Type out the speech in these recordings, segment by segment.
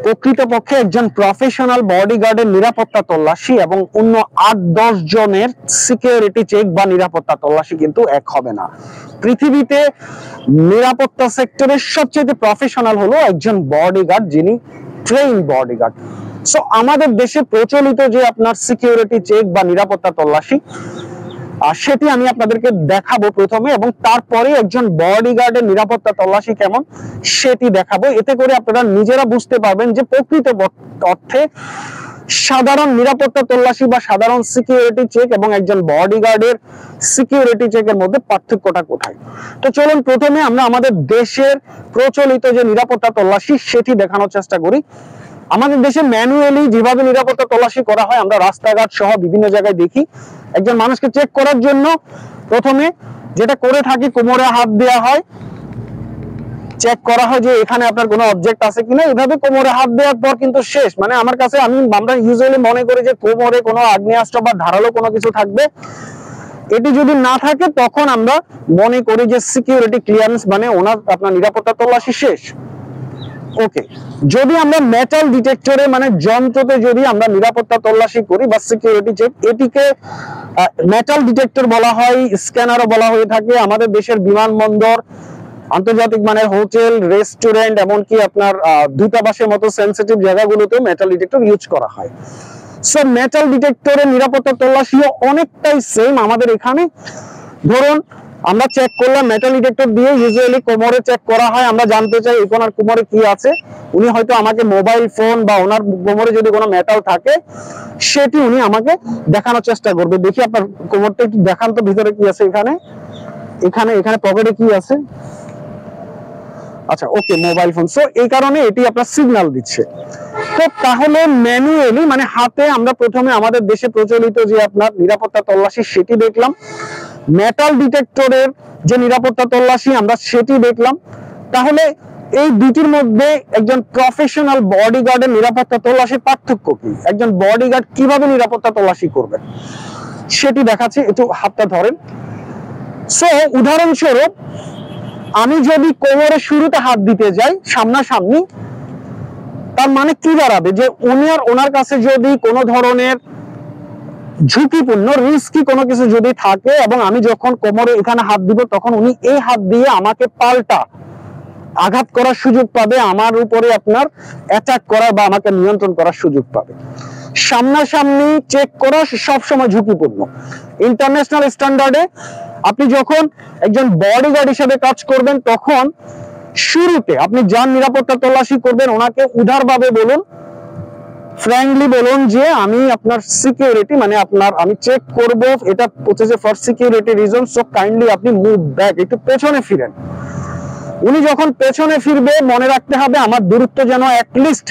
প্রকৃতপক্ষে একজন প্রফেশনাল বডিগার্ডের নিরাপত্তা তল্লাশি এবং অন্য 8-10 জনের সিকিউরিটি চেক বা নিরাপত্তা তল্লাশি কিন্তু এক হবে না। পৃথিবীতে নিরাপত্তা সেক্টরের সবচেয়ে প্রফেশনাল হলো একজন বডিগার্ড, যিনি ট্রেইন বডিগার্ড। সো আমাদের দেশে প্রচলিত যে আপনার সিকিউরিটি চেক বা নিরাপত্তা তল্লাশি, সেটি আমি আপনাদেরকে দেখাবো প্রথমে, এবং তারপরে একজন বডিগার্ডের নিরাপত্তা তল্লাশি কেমন সেটি দেখাবো। এতে করে আপনারা নিজেরা বুঝতে পারবেন যে প্রকৃত অর্থে সাধারণ নিরাপত্তা তল্লাশি বা সাধারণ সিকিউরিটি চেক এবং একজন বডিগার্ডের সিকিউরিটি চেকের মধ্যে পার্থক্যটা কোথায়। তো চলুন প্রথমে আমরা আমাদের দেশের প্রচলিত যে নিরাপত্তা তল্লাশি সেটি দেখানোর চেষ্টা করি। আমাদের দেশে ম্যানুয়ালি যেভাবে নিরাপত্তা তল্লাশি করা হয়, আমরা রাস্তাঘাট সহ বিভিন্ন জায়গায় দেখি, একজন মানুষকে চেক করার জন্য প্রথমে যেটা করে থাকি, কোমরে হাত দেওয়া হয়, চেক করা হয় যে এখানে আপনার কোনো অবজেক্ট আছে কিনা। এভাবে কোমরে হাত দেওয়ার পর কিন্তু শেষ, মানে আমার কাছে আমরা ইউজুয়ালি মনে করি যে কোমরে কোনো আগ্নেয়াস্ত্র বা ধারালো কোনো কিছু থাকবে। এটি যদি না থাকে তখন আমরা মনে করি যে সিকিউরিটি ক্লিয়ারেন্স, মানে ওনার আপনার নিরাপত্তা তল্লাশি শেষ। ওকে, যদি আমরা মেটাল ডিটেক্টরে মানে যন্ত্রতে যদি আমরা নিরাপত্তা তল্লাশি করি বা সিকিউরিটি চেক, এটিকে মেটাল ডিটেক্টর বলা হয়, স্ক্যানারও বলা হয়ে থাকে। আমাদের দেশের বিমানবন্দর, আন্তর্জাতিক মানের হোটেল, রেস্টুরেন্ট, এমনকি আপনার দূতাবাসের মতো সেন্সিটিভ জায়গাগুলোতে মেটাল ডিটেক্টর ইউজ করা হয়। সো মেটাল ডিটেক্টরের নিরাপত্তা তল্লাশিও অনেকটাই সেম আমাদের এখানে। ধরুন আমরা চেক করলাম মেটাল ডিটেক্টর দিয়ে, ইউজুয়ালি কোমরে চেক করা হয়। আমরা জানতে চাই ওনার কোমরে কি আছে। উনি হয়তো আমাকে মোবাইল ফোন বা ওনার কোমরে যদি কোনো মেটাল থাকে সেটি উনি আমাকে দেখানোর চেষ্টা করবে। দেখি আপনার কোমরটা একটু দেখান তো, ভিতরে কি আছে। এখানে এখানে এখানে পকেটে কি আছে? আচ্ছা, ওকে, মোবাইল ফোন। সো এই কারণে এটি আপনার সিগন্যাল দিচ্ছে। তো তাহলে ম্যানুয়ালি মানে হাতে আমরা প্রথমে আমাদের দেশে প্রচলিত যে আপনার নিরাপত্তা তল্লাশি সেটি দেখলাম, মেটাল ডিটেক্টরের যে নিরাপত্তা তল্লাশি আমরা সেটি দেখলাম। তাহলে এই দুটির মধ্যে একজন প্রফেশনাল বডিগার্ডের নিরাপত্তা তল্লাশির পার্থক্য কি? একজন বডিগার্ড কিভাবে নিরাপত্তা তল্লাশি করবে সেটি দেখাচ্ছি, একটু হাতটা ধরেন। সো উদাহরণস্বরূপ আমি যদি কোমরের শুরুতে হাত দিতে যাই সামনাসামনি, তার মানে কি দাঁড়াবে যে ওনার কাছে যদি কোনো ধরনের ঝুঁকিপূর্ণ রিস্কি কোনো কিছু যদি থাকে এবং আমি যখন কোমরে এখানে হাত দিব তখন উনি এই হাত দিয়ে আমাকে পাল্টা আঘাত করার সুযোগ পাবে, আমার উপরে আপনার অ্যাটাক করার বা আমাকে নিয়ন্ত্রণ করার সুযোগ পাবে। সামনাসামনি চেক করা সবসময় ঝুঁকিপূর্ণ। ইন্টারন্যাশনাল স্ট্যান্ডার্ডে আপনি যখন একজন বডিগার্ড হিসেবে কাজ করবেন তখন শুরুতে আপনি যার নিরাপত্তা তল্লাশি করবেন ওনাকে উদারভাবে বলুন, ফ্র্যাঙ্কলি বলুন যে আমি আপনার সিকিউরিটি মানে আমি চেক করব, এটা হচ্ছে for security reason, so kindly আপনি মুভ ব্যাক, একটু পেছনে ফিরেন। উনি যখন পেছনে ফিরবে মনে রাখতে হবে আমার দূরত্ব যেন অ্যাটলিস্ট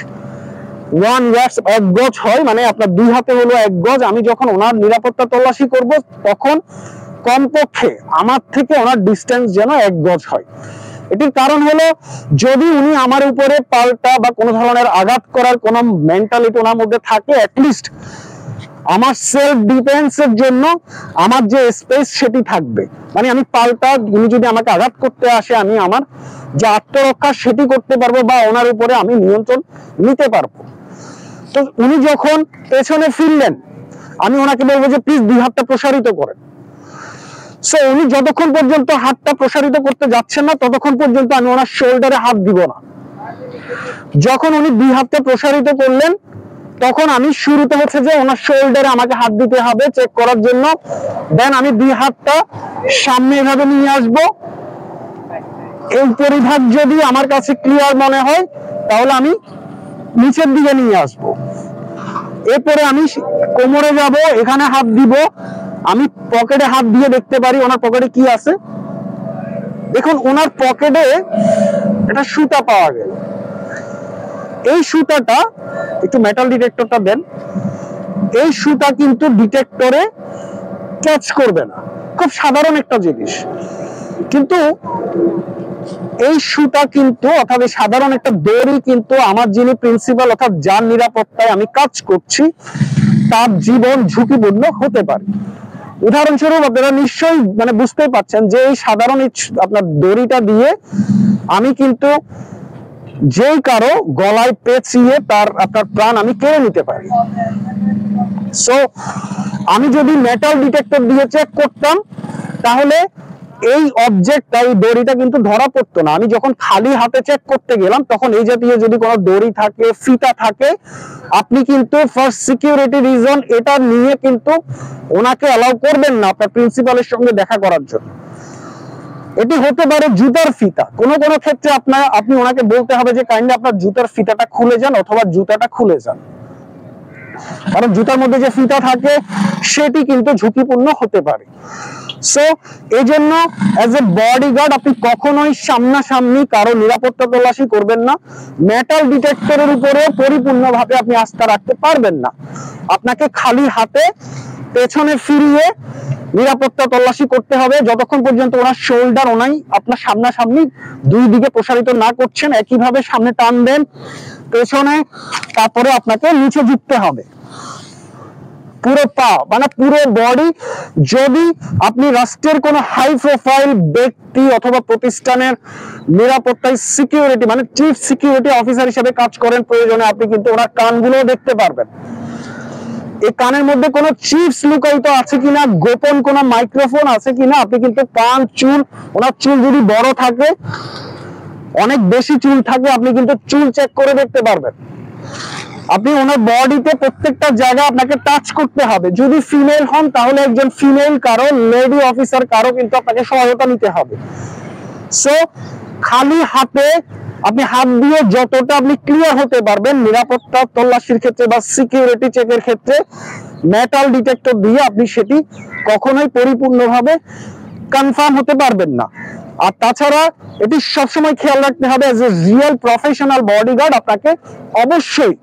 1 ইয়ার্স 1 গজ হয়, মানে আপনার 2 হাতে হলো 1 গজ। আমি যখন ওনার নিরাপত্তা তল্লাশি করব তখন কমপক্ষে আমার থেকে ওনার ডিস্টেন্স যেন 1 গজ হয়। এটির কারণ হলো যদি উনি আমার উপরে পাল্টা বা কোনো ধরনের আঘাত করার কোনো মেন্টালিটি ওনার মধ্যে থাকে, অ্যাটলিস্ট আমার সেলফ ডিফেন্সের জন্য আমার যে স্পেস সেটি থাকবে, মানে আমি পাল্টা উনি যদি আমাকে আঘাত করতে আসে আমি আমার যে আত্মরক্ষা সেটি করতে পারবো বা ওনার উপরে আমি নিয়ন্ত্রণ নিতে পারবো। তো উনি যখন পেছনে ফিরলেন আমি ওনাকে বলবো যে প্লিজ 2 হাতটা প্রসারিত করেন। সো উনি যতক্ষণ পর্যন্ত হাতটা প্রসারিত করতে যাচ্ছেন না ততক্ষণ পর্যন্ত আমি ওনার শোল্ডারে হাত দিব না। যখন উনি 2 হাতটা প্রসারিত করলেন তখন আমি শুরুতে হচ্ছে যে ওনার শোল্ডারে আমাকে হাত দিতে হবে চেক করার জন্য, দেন আমি 2 হাতটা সামনে এভাবে নিয়ে আসব। এই পরিভাগ যদি আমার কাছে ক্লিয়ার মনে হয় তাহলে আমি নিচের দিকে নিয়ে আসব। এরপরে আমি কোমরে যাব, এখানে হাত দিব, আমি পকেটে হাত দিয়ে দেখতে পারি ওনার পকেটে কি আছে। দেখুন ওনার পকেটে একটা সুতা পাওয়া গেল। এই সুতাটা, একটু মেটাল ডিটেক্টরটা দেন, এই সুতা কিন্তু ডিটেক্টরে ক্যাচ করবে না, খুব সাধারণ একটা জিনিস। কিন্তু এই সুতা কিন্তু অর্থাৎ সাধারণ একটা দড়ি কিন্তু আমার যিনি প্রিন্সিপাল অর্থাৎ যার নিরাপত্তায় আমি কাজ করছি তার জীবন ঝুঁকিপূর্ণ হতে পারে। উদাহরণস্বরূপ আপনারা নিশ্চয়ই মানে বুঝতেই পারছেন যে এই সাধারণ আপনার দড়িটা দিয়ে আমি কিন্তু যেই কারো গলায় পেঁচিয়ে আপনার প্রাণ আমি কেড়ে নিতে পারি। সো আমি যদি মেটাল ডিটেক্টর দিয়ে চেক করতাম তাহলে এই অবজেক্টটা, এই দড়িটা কিন্তু ধরা পড়তো না। আমি যখন খালি হাতে চেক করতে গেলাম তখন এই জাতীয় যদি কোনো দড়ি থাকে, ফিতা থাকে, আপনি কিন্তু ফর সিকিউরিটি রিজন এটা নিয়ে কিন্তু ওনাকে অ্যালাউ করবেন না আপনার প্রিন্সিপালের সঙ্গে দেখা করার জন্য। এটি হতে পারে জুতার ফিতা, কোনো কোনো ক্ষেত্রে আপনি ওনাকে বলতে হবে যে কাইন্ডলি আপনার জুতার ফিতাটা খুলে যান অথবা জুতাটা খুলে যান, কারণ জুতার মধ্যে যে ফিতা থাকে সেটি কিন্তু ঝুঁকিপূর্ণ হতে পারে। সো এই জন্য অ্যাজ এ বডিগার্ড আপনি কখনোই সামনাসামনি কারো নিরাপত্তা তল্লাশি করবেন না। মেটাল ডিটেক্টরের উপরে পরিপূর্ণভাবে আপনি আস্থা রাখতে পারবেন না। আপনাকে খালি হাতে পেছনে ফিরিয়ে নিরাপত্তা তল্লাশি করতে হবে যতক্ষণ পর্যন্ত ওনার শোল্ডার ওনাই আপনার সামনাসামনি দুই দিকে প্রসারিত না করছেন। একইভাবে সামনে টান দেন, পেছনে, তারপরে আপনাকে নিচে ঝুঁকতে হবে পুরো পা মানে পুরো বডি। যদি আপনি রাষ্ট্রের কোনো হাই প্রোফাইল ব্যক্তি অথবা প্রতিষ্ঠানের নিরাপত্তায় সিকিউরিটি মানে চিফ সিকিউরিটি অফিসার হিসেবে কাজ করেন, প্রয়োজনে আপনি কিন্তু ওনার কানগুলো দেখতে পারবেন। এই কানের মধ্যে কোনো চিপস লুকায়িত আছে কিনা, গোপন কোনো মাইক্রোফোন আছে কিনা, আপনি কিন্তু কান, চুল, ওনার চুল যদি বড় থাকে, অনেক বেশি চুল থাকে, আপনি কিন্তু চুল চেক করে দেখতে পারবেন। আপনি ওনার বডিতে প্রত্যেকটা জায়গা আপনাকে টাচ করতে হবে। যদি ফিমেল হন তাহলে একজন ফিমেল কারো, লেডি অফিসার কারো কিন্তু আপনাকে সহায়তা নিতে হবে। সো খালি হাতে আপনি হাত দিয়ে যতটা আপনি ক্লিয়ার হতে পারবেন নিরাপত্তা তল্লাশির ক্ষেত্রে বা সিকিউরিটি চেকের ক্ষেত্রে, মেটাল ডিটেক্টর দিয়ে আপনি সেটি কখনোই পরিপূর্ণভাবে কনফার্ম হতে পারবেন না। আর তাছাড়া এটি সবসময় খেয়াল রাখতে হবে as a real professional bodyguard আপনাকে অবশ্যই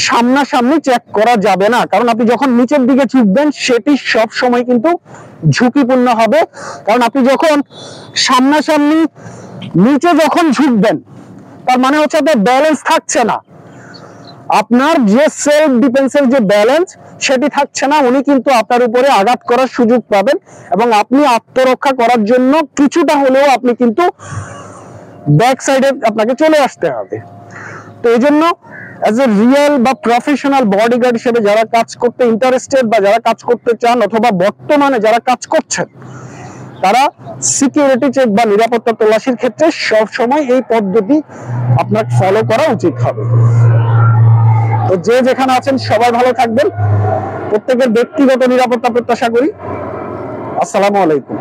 সামনাসামনি চেক করা যাবে না, কারণ আপনি যখন নিচের দিকে ঝুঁকবেন সেটি সব সময় কিন্তু ঝুঁকিপূর্ণ হবে। কারণ আপনি যখন সামনাসামনি নিচে যখন ঝুঁকবেন তার মানে হচ্ছে আপনার ব্যালেন্স থাকছে না, আপনার যে সেলফ ডিফেন্সের যে ব্যালেন্স সেটি থাকছে না। উনি কিন্তু আপনার উপরে আঘাত করার সুযোগ পাবেন এবং আপনি আত্মরক্ষা করার জন্য কিছুটা হলেও আপনি কিন্তু ব্যাক সাইডে আপনাকে চলে আসতে হবে। তো এই জন্য অ্যাজ এ রিয়েল বা প্রফেশনাল বডিগার্ড হিসেবে যারা কাজ করতে ইন্টারেস্টেড বা যারা কাজ করতে চান অথবা বর্তমানে যারা কাজ করছেন, তারা সিকিউরিটি চেক বা নিরাপত্তা তল্লাশির ক্ষেত্রে সব সময় এই পদ্ধতি আপনার ফলো করা উচিত হবে। তো যে যেখানে আছেন সবাই ভালো থাকবেন, প্রত্যেকের ব্যক্তিগত নিরাপত্তা প্রত্যাশা করি। আসসালামু আলাইকুম।